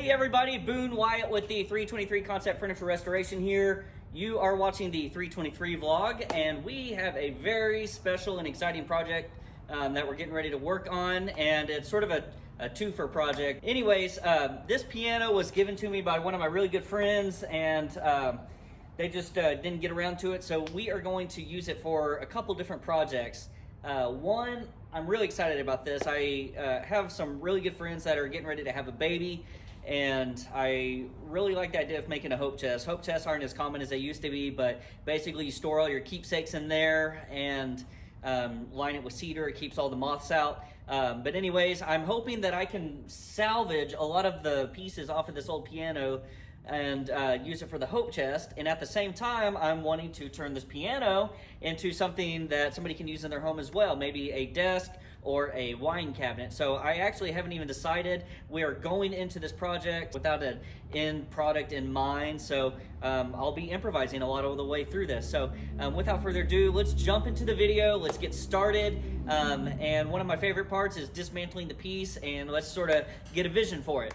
Hey everybody, Boone Wyatt with the 323 Concept Furniture Restoration here. You are watching the 323 vlog, and we have a very special and exciting project that we're getting ready to work on, and it's sort of a twofer project. Anyways, this piano was given to me by one of my really good friends, and they just didn't get around to it, so we are going to use it for a couple different projects. One, I'm really excited about this. I have some really good friends that are getting ready to have a baby, and I really like the idea of making a hope chest. Hope chests aren't as common as they used to be, but basically you store all your keepsakes in there and line it with cedar. It keeps all the moths out. But anyways, I'm hoping that I can salvage a lot of the pieces off of this old piano and use it for the hope chest. And at the same time, I'm wanting to turn this piano into something that somebody can use in their home as well, maybe a desk or a wine cabinet. So I actually haven't even decided. We are going into this project without an end product in mind, so I'll be improvising a lot of the way through this. So without further ado, let's jump into the video. Let's get started. And one of my favorite parts is dismantling the piece, and let's sort of get a vision for it.